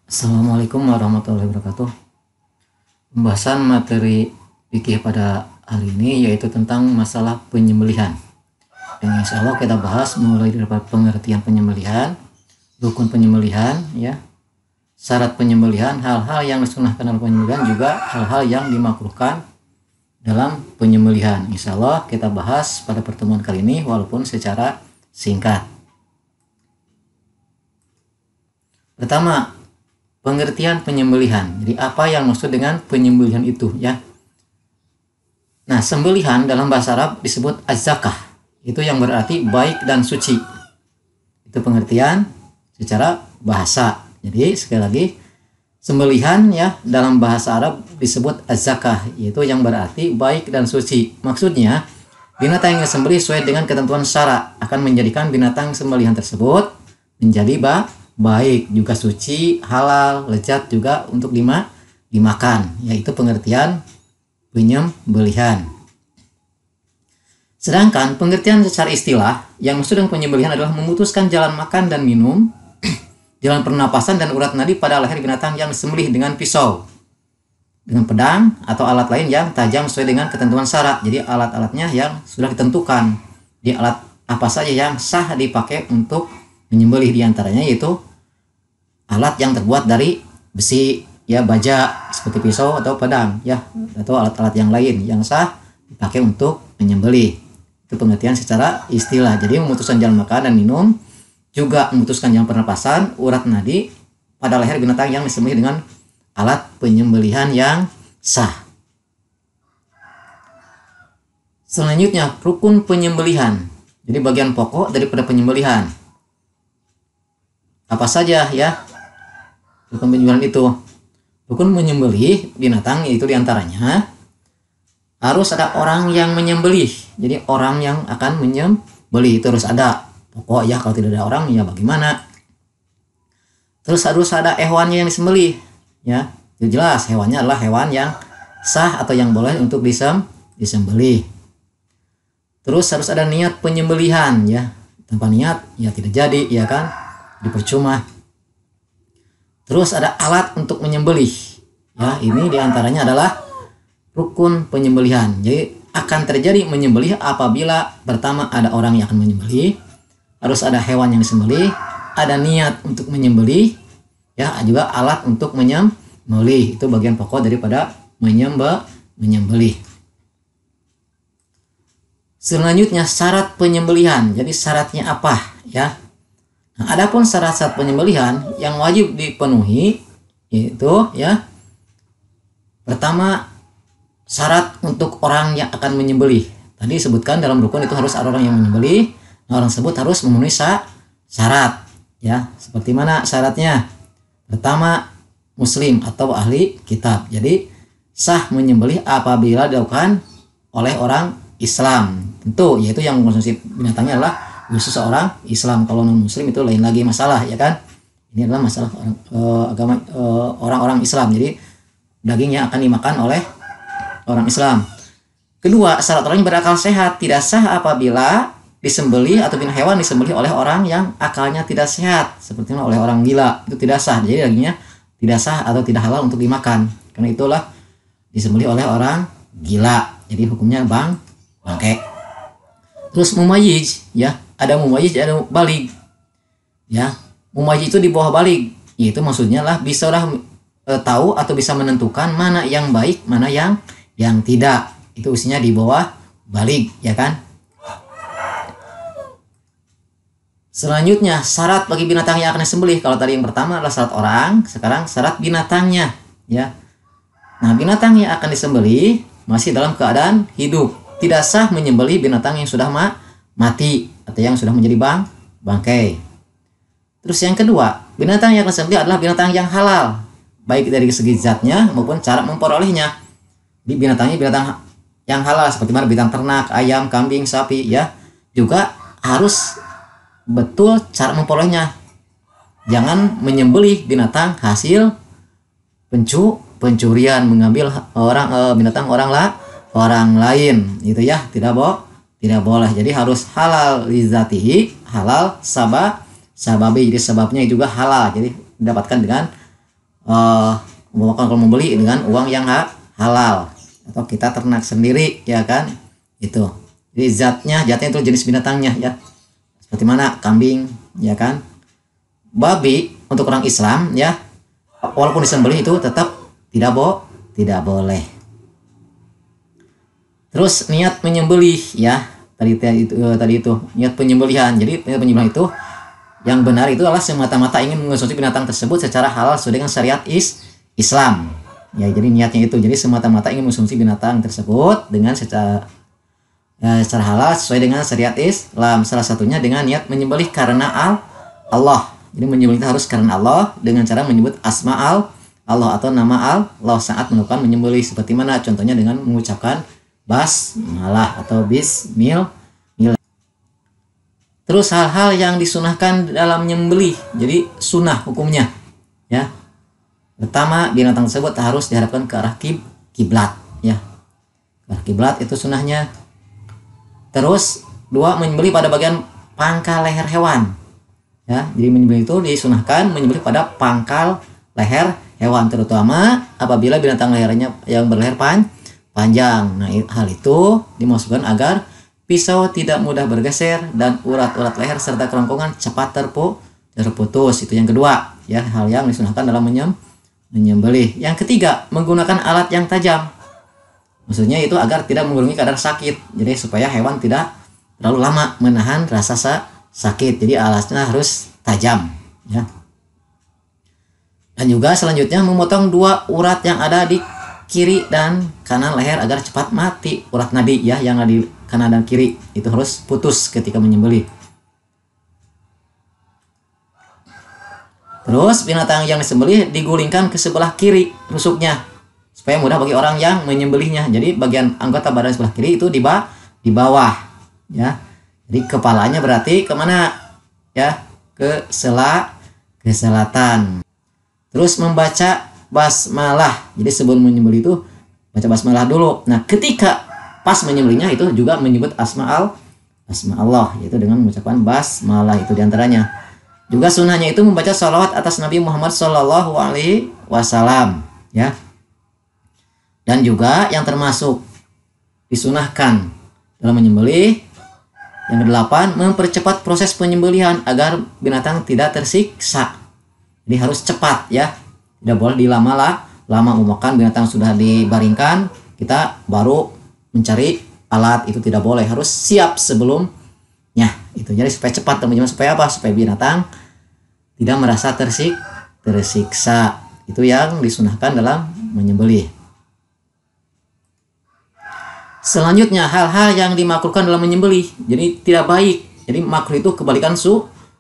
Assalamualaikum warahmatullahi wabarakatuh. Pembahasan materi fikih pada hari ini yaitu tentang masalah penyembelihan. Dan insya Allah kita bahas mulai dari pengertian penyembelihan, rukun penyembelihan, ya, syarat penyembelihan, hal-hal yang disunahkan dalam penyembelihan, juga hal-hal yang dimakruhkan dalam penyembelihan. Insya Allah kita bahas pada pertemuan kali ini walaupun secara singkat. Pertama, pengertian penyembelihan. Jadi apa yang maksud dengan penyembelihan itu, ya? Nah, sembelihan dalam bahasa Arab disebut az-zakah. Itu yang berarti baik dan suci. Itu pengertian secara bahasa. Jadi sekali lagi, sembelihan ya dalam bahasa Arab disebut az-zakah, yaitu yang berarti baik dan suci. Maksudnya, binatang yang disembelih sesuai dengan ketentuan syara akan menjadikan binatang sembelihan tersebut menjadi baik, juga suci, halal, lezat juga untuk dimakan. Yaitu pengertian penyembelihan. Sedangkan pengertian secara istilah yang maksud dengan penyembelihan adalah memutuskan jalan makan dan minum, jalan pernapasan dan urat nadi pada leher binatang yang disembelih dengan pisau, dengan pedang atau alat lain yang tajam sesuai dengan ketentuan syarat. Jadi alat-alatnya yang sudah ditentukan. Di alat apa saja yang sah dipakai untuk menyembelih, diantaranya yaitu alat yang terbuat dari besi, ya, baja seperti pisau atau pedang, ya, atau alat-alat yang lain yang sah dipakai untuk menyembelih. Itu pengertian secara istilah. Jadi memutuskan jalan makan dan minum, juga memutuskan jalan pernapasan, urat nadi pada leher binatang yang disembelih dengan alat penyembelihan yang sah. Selanjutnya, rukun penyembelihan. Jadi bagian pokok daripada penyembelihan. Apa saja, ya, rukun penyembelihan itu? Rukun menyembelih binatang yaitu diantaranya harus ada orang yang menyembelih. Jadi orang yang akan menyembelih itu harus ada. Pokok, ya, kalau tidak ada orang ya bagaimana? Terus harus ada hewannya yang disembelih, ya. Jelas hewannya adalah hewan yang sah atau yang boleh untuk disembelih. Terus harus ada niat penyembelihan, ya. Tanpa niat ya tidak jadi, ya kan? Dipercuma. Terus ada alat untuk menyembelih. Ya, ini diantaranya adalah rukun penyembelihan. Jadi akan terjadi menyembelih apabila pertama ada orang yang akan menyembelih, harus ada hewan yang disembelih, ada niat untuk menyembelih, ya, juga alat untuk menyembelih. Itu bagian pokok daripada menyembelih. Selanjutnya syarat penyembelihan. Jadi syaratnya apa, ya? Nah, adapun syarat-syarat penyembelihan yang wajib dipenuhi yaitu, ya, pertama, syarat untuk orang yang akan menyembelih. Tadi disebutkan dalam rukun itu harus ada orang yang menyembelih. Nah, orang tersebut harus memenuhi syarat, ya. Seperti mana syaratnya? Pertama, muslim atau ahli kitab. Jadi sah menyembelih apabila dilakukan oleh orang Islam. Tentu yaitu yang mengkonsumsi binatangnya adalah khusus seorang Islam. Kalau non muslim itu lain lagi masalah, ya kan? Ini adalah masalah agama orang-orang Islam. Jadi dagingnya akan dimakan oleh orang Islam. Kedua, syarat orang yang berakal sehat. Tidak sah apabila disembelih atau hewan disembelih oleh orang yang akalnya tidak sehat, seperti oleh orang gila. Itu tidak sah. Jadi dagingnya tidak sah atau tidak halal untuk dimakan. Karena itulah disembelih oleh orang gila. Jadi hukumnya bangke. Terus mumayyiz, ya. Ada mumayyiz, ada balig. Ya. Mumayyiz itu di bawah balig. Itu maksudnya lah bisa tahu atau bisa menentukan mana yang baik, mana yang tidak. Itu usianya di bawah balig, ya kan? Selanjutnya syarat bagi binatang yang akan disembelih. Kalau tadi yang pertama adalah syarat orang, sekarang syarat binatangnya, ya. Nah, binatang yang akan disembelih masih dalam keadaan hidup. Tidak sah menyembelih binatang yang sudah mati atau yang sudah menjadi bangkai. Terus yang kedua, binatang yang akan disembelih adalah binatang yang halal, baik dari segi zatnya maupun cara memperolehnya. Di binatangnya binatang yang halal seperti mana binatang ternak, ayam, kambing, sapi, ya. Juga harus betul cara memperolehnya. Jangan menyembelih binatang hasil pencurian, mengambil binatang orang lain, itu ya, tidak boleh. Jadi harus halal lizatihi, halal sababi, jadi sebabnya juga halal, jadi didapatkan dengan kalau membeli dengan uang yang halal atau kita ternak sendiri, ya kan, itu. Jadi zatnya itu jenis binatangnya, ya, seperti mana kambing, ya kan. Babi untuk orang Islam, ya, walaupun disembelih itu tetap tidak boleh. Terus niat menyembelih, ya, tadi itu niat penyembelihan. Jadi niat penyembelihan itu yang benar itu adalah semata-mata ingin mengonsumsi binatang tersebut secara halal sesuai dengan syariat Islam. Ya, jadi niatnya itu jadi semata-mata ingin mengonsumsi binatang tersebut dengan secara halal sesuai dengan syariat Islam. Salah satunya dengan niat menyembelih karena Allah. Jadi menyembelih itu harus karena Allah dengan cara menyebut asma Allah atau nama Allah saat melakukan menyembelih. Seperti mana contohnya dengan mengucapkan basmalah atau bismillah. Terus hal-hal yang disunahkan dalam menyembelih. Jadi sunnah hukumnya, ya. Pertama, binatang tersebut harus dihadapkan ke arah kiblat, ya. Ke arah kiblat itu sunnahnya. Terus, 2, menyembelih pada bagian pangkal leher hewan. Ya, jadi menyembelih itu disunahkan menyembelih pada pangkal leher hewan, terutama apabila binatang lehernya yang berleher panjang. Nah, hal itu dimaksudkan agar pisau tidak mudah bergeser dan urat-urat leher serta kerongkongan cepat terputus. Itu yang kedua, ya, hal yang disunahkan dalam menyembelih. Yang ketiga, menggunakan alat yang tajam. Maksudnya itu agar tidak mengurangi kadar sakit. Jadi supaya hewan tidak terlalu lama menahan rasa sakit. Jadi alatnya harus tajam, ya. Dan juga selanjutnya memotong 2 urat yang ada di kiri dan kanan leher agar cepat mati. Urat nadi, ya, yang ada di kanan dan kiri itu harus putus ketika menyembelih. Terus binatang yang disembelih digulingkan ke sebelah kiri rusuknya supaya mudah bagi orang yang menyembelihnya. Jadi bagian anggota badan sebelah kiri itu di bawah, ya. Jadi kepalanya berarti kemana, ya, ke selatan. Terus membaca basmalah. Jadi sebelum menyembelih itu baca basmalah dulu. Nah, ketika pas menyembelihnya itu juga menyebut asma Allah, yaitu dengan mengucapkan basmalah, itu diantaranya. Juga sunnahnya itu membaca sholawat atas Nabi Muhammad SAW, ya. Dan juga yang termasuk disunahkan dalam menyembelih, yang ke-8, mempercepat proses penyembelihan agar binatang tidak tersiksa. Jadi harus cepat, ya. Tidak boleh lama memakan binatang sudah dibaringkan, kita baru mencari alat, itu tidak boleh. Harus siap sebelumnya. Itu jadi supaya cepat teman-teman, supaya apa? Supaya binatang tidak merasa tersiksa. Itu yang disunahkan dalam menyembelih. Selanjutnya hal-hal yang dimakruhkan dalam menyembelih. Jadi tidak baik. Jadi makruh itu kebalikan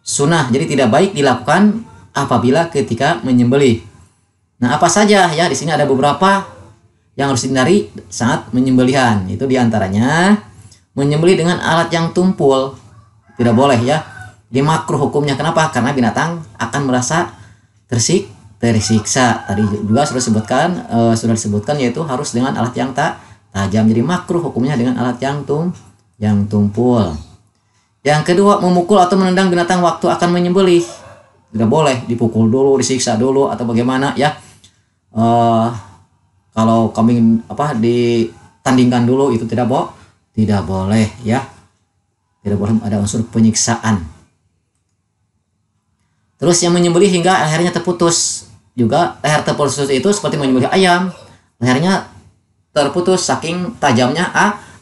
sunnah. Jadi tidak baik dilakukan apabila ketika menyembelih. Nah, apa saja, ya, di sini ada beberapa yang harus dihindari saat menyembelihan. Itu diantaranya menyembelih dengan alat yang tumpul. Tidak boleh, ya. Di makruh hukumnya. Kenapa? Karena binatang akan merasa tersiksa. Tadi juga sudah disebutkan yaitu harus dengan alat yang tajam. Jadi makruh hukumnya dengan alat yang tumpul. Yang kedua, memukul atau menendang binatang waktu akan menyembelih. Tidak boleh dipukul dulu, disiksa dulu, atau bagaimana, ya. Kalau kambing ditandingkan dulu, itu tidak boleh, ya. Tidak boleh ada unsur penyiksaan. Terus yang menyembelih hingga lehernya terputus. Juga leher terputus itu seperti menyembelih ayam. Lehernya terputus saking tajamnya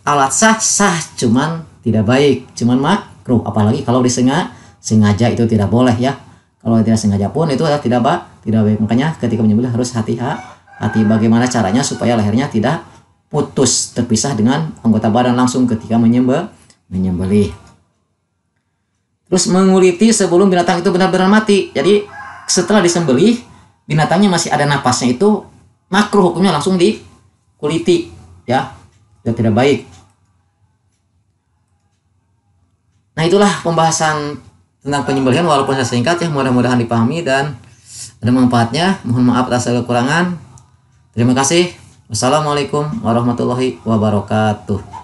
alat sah, cuman tidak baik, cuman makruh. Apalagi kalau disengaja itu tidak boleh, ya. Kalau tidak sengaja pun itu tidak baik. Makanya ketika menyembelih harus hati-hati bagaimana caranya supaya lehernya tidak putus, terpisah dengan anggota badan langsung ketika menyembelih. Terus menguliti sebelum binatang itu benar-benar mati. Jadi setelah disembelih binatangnya masih ada napasnya, itu makruh hukumnya langsung dikuliti, ya. Itu tidak baik. Nah, itulah pembahasan tentang penyembelihan, walaupun saya singkat, ya, mudah-mudahan dipahami dan ada manfaatnya. Mohon maaf atas segala kekurangan. Terima kasih. Wassalamualaikum warahmatullahi wabarakatuh.